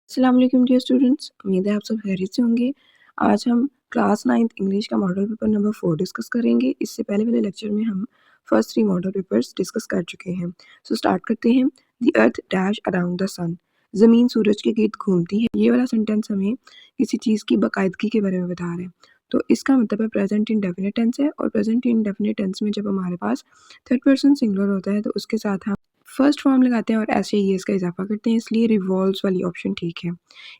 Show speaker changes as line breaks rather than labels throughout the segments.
अस्सलाम वालेकुम dear students, उम्मीद है आप सब खैरियत से होंगे। आज हम क्लास 9th इंग्लिश का मॉडल पेपर नंबर 4 डिस्कस करेंगे। इससे पहले वाले लेक्चर में हम फर्स्ट 3 मॉडल पेपर्स डिस्कस कर चुके हैं। सो स्टार्ट करते हैं। The earth dash around the sun. ज़मीन सूरज के गिर्द घूमती है। ये वाला सेंटेंस हमें किसी चीज़ की बाकायदगी के बारे में बता रहा है। तो इसका मतलब है प्रेजेंट इंडेफिनिट टेंस है, और प्रेजेंट इंडेफिनिट टेंस में जब हमारे पास थर्ड पर्सन सिंगुलर होता है तो उसके साथ हम फर्स्ट फॉर्म लगाते हैं और ऐसे ही इसका इजाफा करते हैं, इसलिए रिवॉल्व्स वाली ऑप्शन ठीक है।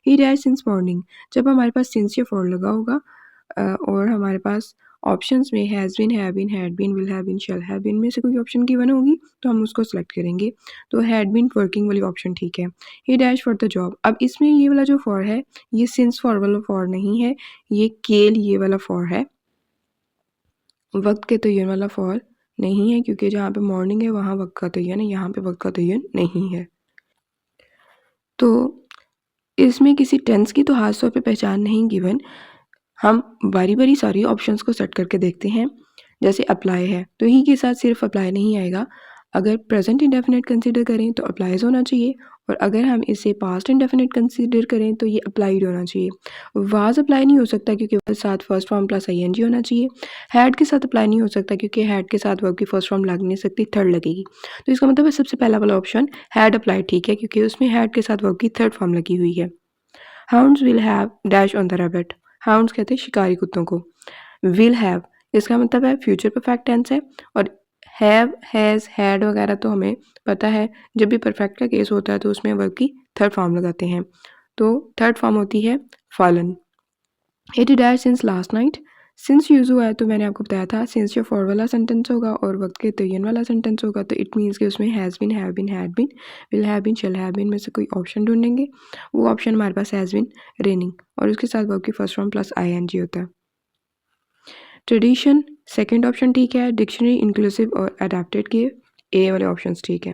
ही डैश सिंस मॉर्निंग, जब हमारे पास सिंस या फॉर लगा होगा और हमारे पास ऑप्शंस में has been, have been, had been, will have been, shall have been में से कोई ऑप्शन गिवन होगी तो हम उसको सिलेक्ट करेंगे। तो हैड बीन वर्किंग वाली ऑप्शन ठीक है। ही डैश फॉर द जॉब, अब इसमें ये वाला जो फॉर है ये सिंस फॉर वाला फॉर नहीं है, ये के लिए वाला फॉर है, वक्त के तयन वाला फॉर नहीं है, क्योंकि जहाँ पे मॉर्निंग है वहाँ वक्त का तयन है, यहाँ पे वक्त का तयन नहीं है। तो इसमें किसी टेंस की तो खास तौर पे पहचान नहीं गिवन। हम बारी बारी सारी ऑप्शंस को सेट करके देखते हैं। जैसे अप्लाई है तो ही के साथ सिर्फ अप्लाई नहीं आएगा। अगर प्रेजेंट इंडेफिनिट कंसीडर करें तो अप्लाइज होना चाहिए, और अगर हम इसे पास्ट इंडेफिनिट कंसीडर करें तो ये अप्लाइड होना चाहिए। वाज अप्लाई नहीं हो सकता क्योंकि उसके साथ फर्स्ट फॉर्म प्लस ING होना चाहिए। हैड के साथ अप्लाई नहीं हो सकता क्योंकि हैड के साथ वर्ब की फर्स्ट फॉर्म लग नहीं सकती, थर्ड लगेगी। तो इसका मतलब है सबसे पहला वाला ऑप्शन हैड अप्लाई ठीक है, क्योंकि उसमें हैड के साथ वर्ब की थर्ड फॉर्म लगी हुई है। Hounds will have dash on the rabbit, hounds कहते हैं शिकारी कुत्तों को। विल हैव इसका मतलब है फ्यूचर परफेक्ट टेंस है, और हैव, हैज़, हैड वगैरह तो हमें पता है जब भी परफेक्ट का केस होता है तो उसमें वर्ब की थर्ड फॉर्म लगाते हैं। तो थर्ड फॉर्म होती है fallen. It dash since last night, since use हुआ है तो मैंने आपको बताया था सिंस या फॉर वाला सेंटेंस होगा और वक्त के तयन वाला सेंटेंस होगा, तो इट मीन्स कि उसमें has been, have been, had been, will have been, shall have been में से कोई ऑप्शन ढूंढेंगे। वो ऑप्शन हमारे पास हैज़ बीन रेनिंग, और उसके साथ वर्ब की फर्स्ट फॉर्म प्लस ING होता है। ट्रेडिशन सेकंड ऑप्शन ठीक है। डिक्शनरी इंक्लूसिव और अडेप्टेड के ए वाले ऑप्शंस ठीक है।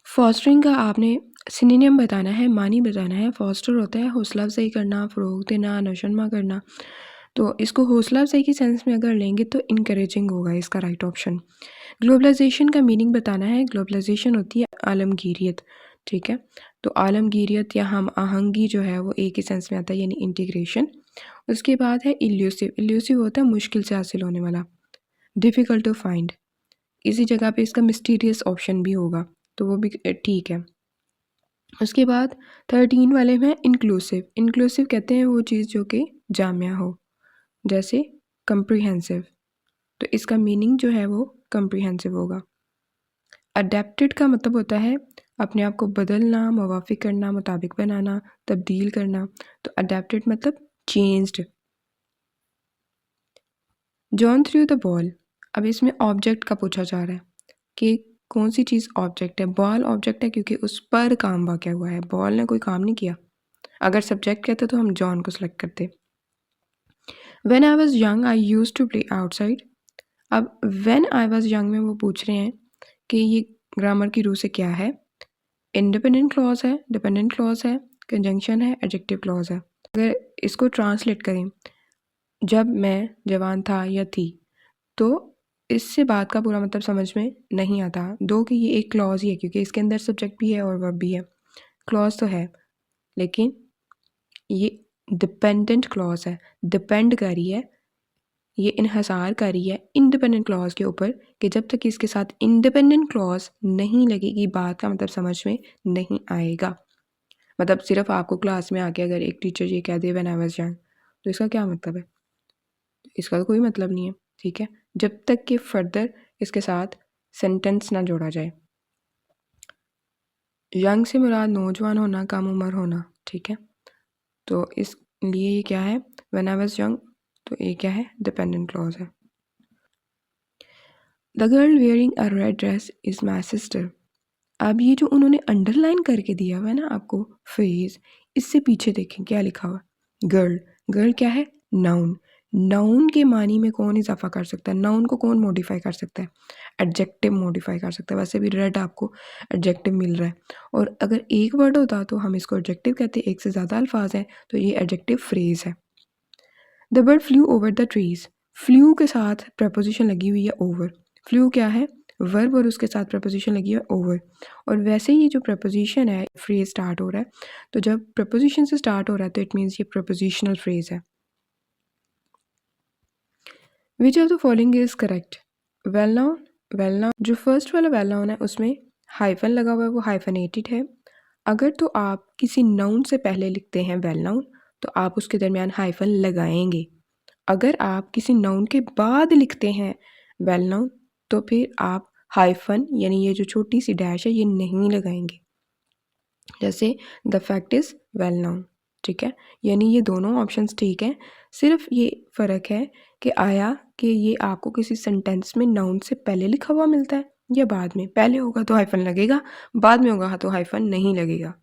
फॉस्टरिंग का आपने सिनोनिम बताना है, मानी बताना है। फॉस्टर होता है हौसला अफजाई करना, फ़रोग देना, नशोनुमा करना। तो इसको हौसला अफजाई की सेंस में अगर लेंगे तो इनकरेजिंग होगा इसका राइट ऑप्शन। ग्लोबलाइजेशन का मीनिंग बताना है। ग्लोबलाइजेशन होती है आलमगीरियत, ठीक है। तो आलमगीरियत या हम आहंगी जो है वो एक ही सेंस में आता है, यानी इंटीग्रेशन। उसके बाद है इल्यूसिव, इल्यूसिव होता है मुश्किल से हासिल होने वाला। डिफ़िकल्ट टू फाइंड, इसी जगह पे इसका मिस्टीरियस ऑप्शन भी होगा तो वो भी ठीक है। उसके बाद 13 वाले में इंक्लूसिव, इंक्लूसिव कहते हैं वो चीज़ जो कि जामिया हो, जैसे कंप्रीहेंसिव, तो इसका मीनिंग जो है वो कंप्रीहेंसिव होगा। अडेप्टेड का मतलब होता है अपने आप को बदलना, मुवाफिक करना, मुताबिक बनाना, तब्दील करना। तो अडेप्टेड मतलब changed. John through the ball, अब इसमें ऑब्जेक्ट का पूछा जा रहा है कि कौन सी चीज़ ऑब्जेक्ट है। बॉल ऑब्जेक्ट है क्योंकि उस पर काम वाक़या हुआ है, बॉल ने कोई काम नहीं किया। अगर सब्जेक्ट कहते तो हम जॉन को सिलेक्ट करते। When I was young I used to play outside, अब व्हेन आई वाज यंग में वो पूछ रहे हैं कि ये ग्रामर की रूल से क्या है। इंडिपेंडेंट क्लॉज है, डिपेंडेंट क्लॉज है, कंजंक्शन है, एडजेक्टिव क्लॉज है। अगर इसको ट्रांसलेट करें, जब मैं जवान था या थी, तो इससे बात का पूरा मतलब समझ में नहीं आता। दो कि ये एक क्लॉज ही है क्योंकि इसके अंदर सब्जेक्ट भी है और वर्ब भी है। क्लॉज तो है लेकिन ये डिपेंडेंट क्लॉज है, डिपेंड कर रही है, ये इन्हसार कर रही है इंडिपेंडेंट क्लॉज के ऊपर, कि जब तक इसके साथ इंडिपेंडेंट क्लॉज नहीं लगेगी बात का मतलब समझ में नहीं आएगा। मतलब सिर्फ आपको क्लास में आके अगर एक टीचर ये कह दे व्हेन आई वाज यंग, तो इसका क्या मतलब है? इसका तो कोई मतलब नहीं है, ठीक है, जब तक कि फर्दर इसके साथ सेंटेंस ना जोड़ा जाए। यंग से मुराद नौजवान होना, कम उम्र होना, ठीक है। तो इसलिए ये क्या है, व्हेन आई वाज यंग, तो ये क्या है, डिपेंडेंट क्लॉज है। The girl wearing a red dress is my sister, अब ये जो उन्होंने अंडरलाइन करके दिया हुआ है ना आपको फ्रेज, इससे पीछे देखें क्या लिखा हुआ है। गर्ल, गर्ल क्या है, नाउन। नाउन के मानी में कौन इजाफा कर सकता है, नाउन को कौन मॉडिफाई कर सकता है, एडजेक्टिव मॉडिफाई कर सकता है। वैसे भी रेड आपको एडजेक्टिव मिल रहा है, और अगर एक वर्ड होता तो हम इसको एडजेक्टिव कहते, एक से ज़्यादा अल्फाज हैं तो ये एडजेक्टिव फ्रेज है। The bird flu over the trees, flu के साथ प्रपोजिशन लगी हुई है ओवर। फ्लू क्या है, वर्ब और उसके साथ प्रपोजिशन लगी है ओवर। और वैसे ही जो प्रपोजिशन है फ्रेज स्टार्ट हो रहा है, तो जब प्रपोजिशन से स्टार्ट हो रहा है तो इट मीन्स ये प्रपोजिशनल फ्रेज है। Which of the following is correct? Well known, well known जो फर्स्ट वाला वेल नाउन है उसमें हाइफन लगा हुआ है, वो हाइफनेटेड है। अगर तो आप किसी नाउन से पहले लिखते हैं वेल नाउन तो आप उसके दरमियान हाइफन लगाएंगे। अगर आप किसी नाउन के बाद लिखते हैं वेल नाउन तो फिर आप हाइफन यानी ये जो छोटी सी डैश है ये नहीं लगाएंगे। जैसे the fact is well known, ठीक है। यानी ये दोनों ऑप्शंस ठीक हैं, सिर्फ ये फ़र्क है कि आया कि ये आपको किसी सेंटेंस में नाउन से पहले लिखा हुआ मिलता है या बाद में। पहले होगा तो हाइफन लगेगा, बाद में होगा तो हाइफन नहीं लगेगा।